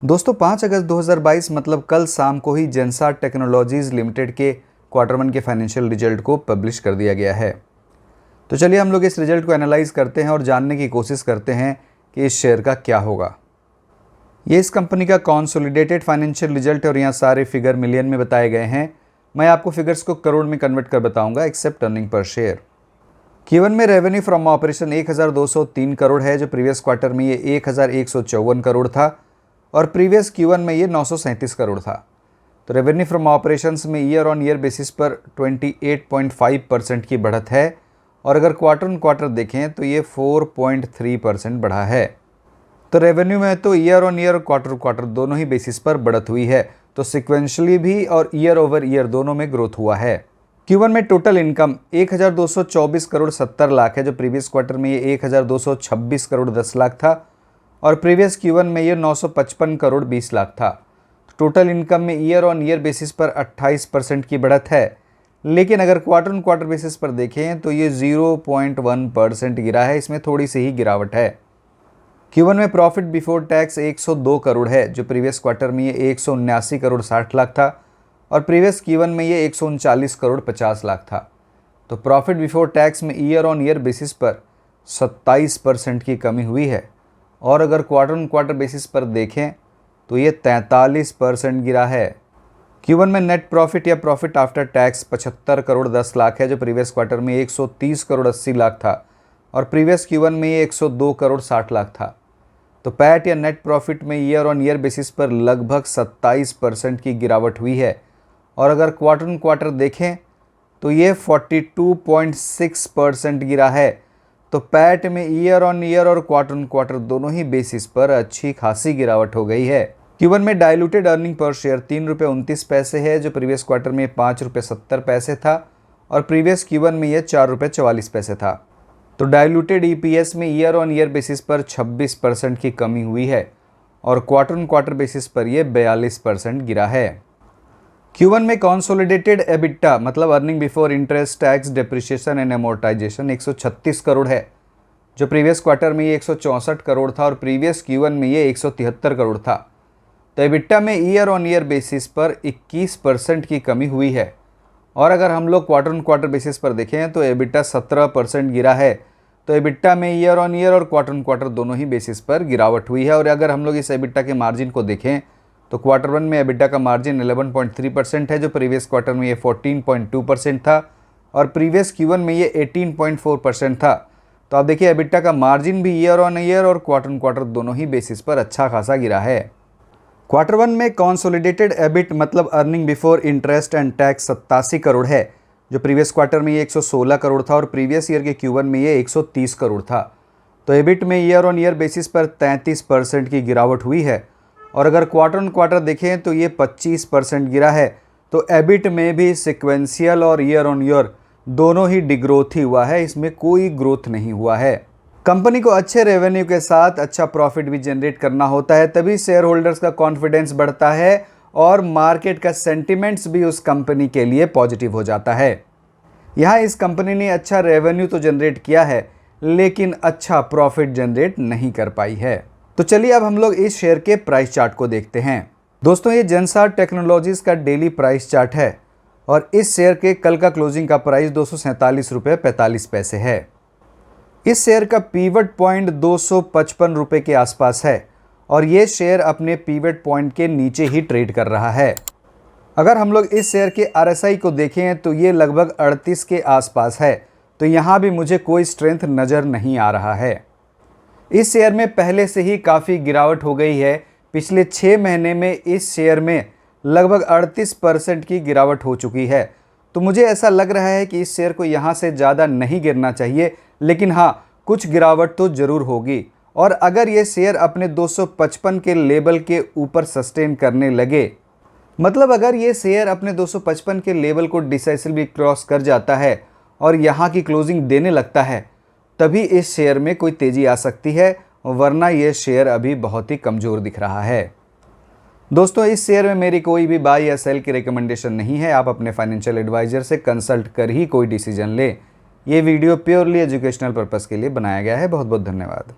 दोस्तों 5 अगस्त 2022 मतलब कल शाम को ही जेनसार टेक्नोलॉजीज़ लिमिटेड के Q1 के फाइनेंशियल रिजल्ट को पब्लिश कर दिया गया है। तो चलिए हम लोग इस रिजल्ट को एनालाइज करते हैं और जानने की कोशिश करते हैं कि इस शेयर का क्या होगा। ये इस कंपनी का कॉन्सोलिडेटेड फाइनेंशियल रिजल्ट है और यहाँ सारे फिगर मिलियन में बताए गए हैं। मैं आपको फिगर्स को करोड़ में कन्वर्ट कर बताऊंगा accept earning per share. Q1 में रेवेन्यू फ्रॉम ऑपरेशन 1203 करोड़ है, जो प्रीवियस क्वार्टर में ये 1154 करोड़ था और प्रीवियस Q1 में ये 937 करोड़ था। तो रेवेन्यू फ्रॉम ऑपरेशंस में ईयर ऑन ईयर बेसिस पर 28.5% की बढ़त है और अगर क्वार्टर ऑन क्वार्टर देखें तो ये 4.3% बढ़ा है। तो रेवेन्यू में तो ईयर ऑन ईयर और क्वार्टर दोनों ही बेसिस पर बढ़त हुई है, तो सिक्वेंशली भी और ईयर ओवर ईयर दोनों में ग्रोथ हुआ है। Q1 में टोटल इनकम 1224 करोड़ 70 लाख है, जो प्रीवियस क्वार्टर में ये 1226 करोड़ 10 लाख था और प्रीवियस Q1 में ये 955 करोड़ 20 लाख था। टोटल इनकम में ईयर ऑन ईयर बेसिस पर 28% की बढ़त है, लेकिन अगर क्वार्टर ऑन क्वार्टर बेसिस पर देखें तो ये 0.1% गिरा है, इसमें थोड़ी सी ही गिरावट है। Q1 में प्रॉफिट बिफोर टैक्स 102 करोड़ है, जो प्रीवियस क्वार्टर में ये 179 करोड़ 60 लाख था और प्रीवियस Q1 में ये 139 करोड़ 50 लाख था। तो प्रॉफिट बिफोर टैक्स में ईयर ऑन ईयर बेसिस पर 27% की कमी हुई है और अगर क्वार्टर ऑन क्वार्टर बेसिस पर देखें तो ये 43% गिरा है। Q1 में नेट प्रॉफिट या profit after tax 75 crore 10 lakh है, जो प्रीवियस क्वार्टर में 130 करोड़ 80 लाख था और प्रीवियस Q1 में ये 102 करोड़ 60 लाख था। तो पैट या नेट प्रॉफिट में ईयर ऑन ईयर बेसिस पर लगभग 27% की गिरावट हुई है और अगर क्वार्टर ऑन क्वार्टर देखें तो ये 42.6% गिरा है। तो पैट में ईयर ऑन ईयर और क्वार्टर ऑन क्वार्टर दोनों ही बेसिस पर अच्छी खासी गिरावट हो गई है। Q1 में डाइल्यूटेड अर्निंग पर शेयर 3 रुपये 29 पैसे है, जो प्रीवियस क्वार्टर में 5 रुपये 70 पैसे था और प्रीवियस Q1 में ये 4 रुपये 44 पैसे था। तो डाइल्यूटेड EPS में ईयर ऑन ईयर बेसिस पर 26% की कमी हुई है और क्वार्टर ऑन क्वार्टर बेसिस पर यह 42% गिरा है। Q1 में कॉन्सोलिडेटेड EBITDA मतलब earning before interest tax depreciation and amortisation 136 crore है, जो प्रीवियस क्वार्टर में ये 164 करोड़ था और प्रीवियस Q1 में ये 173 करोड़ था। तो EBITDA में ईयर ऑन ईयर बेसिस पर 21% की कमी हुई है और अगर हम लोग क्वार्टर ऑन क्वार्टर बेसिस पर देखें तो EBITDA 17% गिरा है। तो EBITDA में ईयर ऑन ईयर और क्वार्टर ऑन क्वार्टर दोनों ही बेसिस पर गिरावट हुई है और अगर हम लोग इस EBITDA के मार्जिन को देखें तो Q1 में EBITDA का मार्जिन 11.3% है, जो प्रीवियस क्वार्टर में ये 14.2% था और प्रीवियस Q1 में ये 18.4% था। तो आप देखिए EBITDA का मार्जिन भी ईयर ऑन ईयर और क्वार्टर ऑन क्वार्टर दोनों ही बेसिस पर अच्छा खासा गिरा है। Q1 में कॉन्सोलिडेटेड EBIT मतलब earning before interest and tax 87 crore है, जो प्रीवियस क्वार्टर में ये 116 करोड़ था और प्रीवियस ईयर के Q1 में ये 130 करोड़ था। तो EBIT में ईयर ऑन ईयर बेसिस पर 33% की गिरावट हुई है और अगर क्वार्टर ऑन क्वार्टर देखें तो ये 25% गिरा है। तो EBIT में भी सिक्वेंशियल और ईयर ऑन ईयर दोनों ही डिग्रोथ ही हुआ है, इसमें कोई ग्रोथ नहीं हुआ है। कंपनी को अच्छे रेवेन्यू के साथ अच्छा प्रॉफिट भी जनरेट करना होता है, तभी शेयर होल्डर्स का कॉन्फिडेंस बढ़ता है और मार्केट का सेंटिमेंट्स भी उस कंपनी के लिए पॉजिटिव हो जाता है। यहाँ इस कंपनी ने अच्छा रेवेन्यू तो जनरेट किया है, लेकिन अच्छा प्रॉफिट जनरेट नहीं कर पाई है। तो चलिए अब हम लोग इस शेयर के प्राइस चार्ट को देखते हैं। दोस्तों ये जेनसार टेक्नोलॉजीज़ का डेली प्राइस चार्ट है और इस शेयर के कल का क्लोजिंग का प्राइस 247 रुपये 45 पैसे है। इस शेयर का पीवट पॉइंट 255 रुपये के आसपास है और ये शेयर अपने पीवट पॉइंट के नीचे ही ट्रेड कर रहा है। अगर हम लोग इस शेयर के RSI को देखें तो ये लगभग 38 के आसपास है, तो यहाँ भी मुझे कोई स्ट्रेंथ नज़र नहीं आ रहा है। इस शेयर में पहले से ही काफ़ी गिरावट हो गई है। पिछले 6 महीने में इस शेयर में लगभग 38% की गिरावट हो चुकी है। तो मुझे ऐसा लग रहा है कि इस शेयर को यहाँ से ज़्यादा नहीं गिरना चाहिए, लेकिन हाँ कुछ गिरावट तो ज़रूर होगी और अगर ये शेयर अपने 255 के लेवल के ऊपर सस्टेन करने लगे, मतलब अगर ये शेयर अपने 255 के लेवल को डिसाइसिवली क्रॉस कर जाता है और यहाँ की क्लोजिंग देने लगता है, तभी इस शेयर में कोई तेज़ी आ सकती है, वरना ये शेयर अभी बहुत ही कमज़ोर दिख रहा है। दोस्तों इस शेयर में मेरी कोई भी बाय या सेल की रिकमेंडेशन नहीं है, आप अपने फाइनेंशियल एडवाइज़र से कंसल्ट कर ही कोई डिसीजन लें। ये वीडियो प्योरली एजुकेशनल पर्पस के लिए बनाया गया है। बहुत बहुत धन्यवाद।